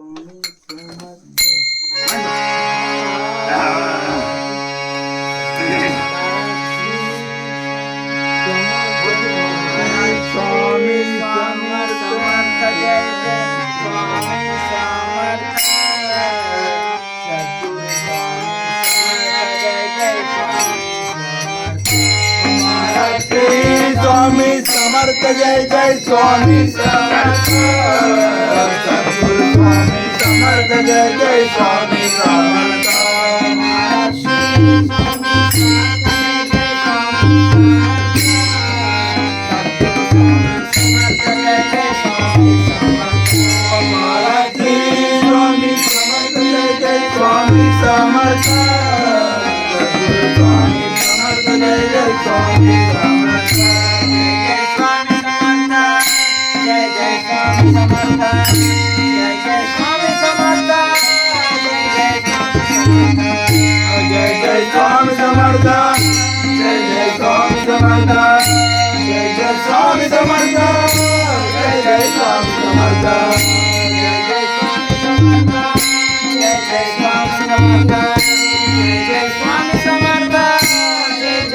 Swami Samarth Jai Jai Swami Samarth Sadhguru Swami Samarth Jai Jai Swami Samarth Swami Samarth Jai Jai Swami Samarth Sadhguru Swami Samarth Jai Jai Swami Samarth Swami Samarth Jai Jai Swami Samarth Jai Jai Swami Samarth Jai Jai Swami Samarth Jai Jai Swami Samarth Jai Jai Swami Samarth Jai Jai Swami Samarth Jai Jai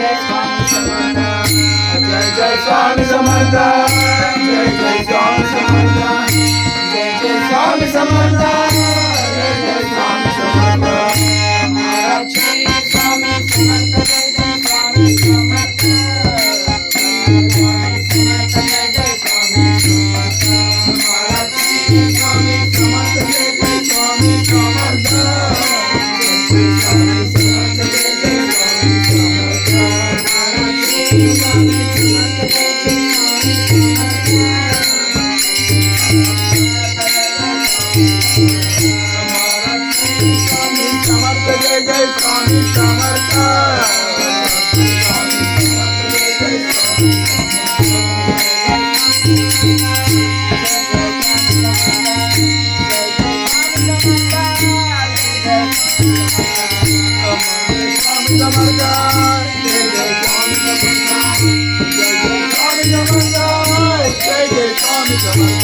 Swami Samarth Jai Jai Swami Samarth Jai Jai Swami Samarth Jai Jai Swami Samarth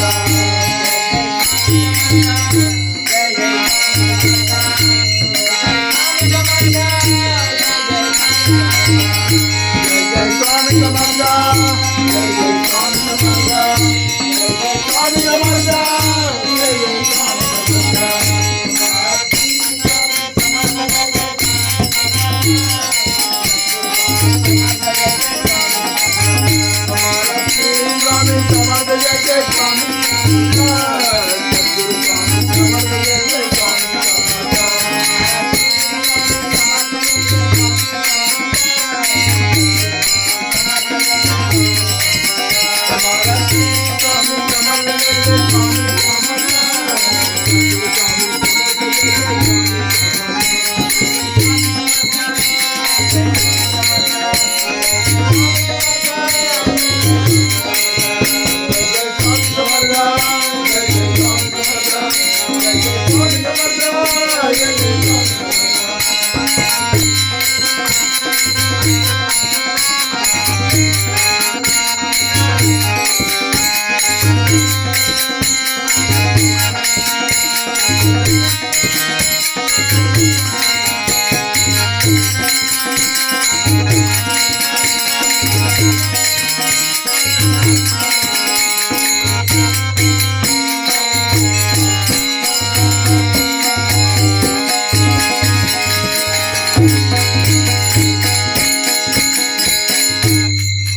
Swami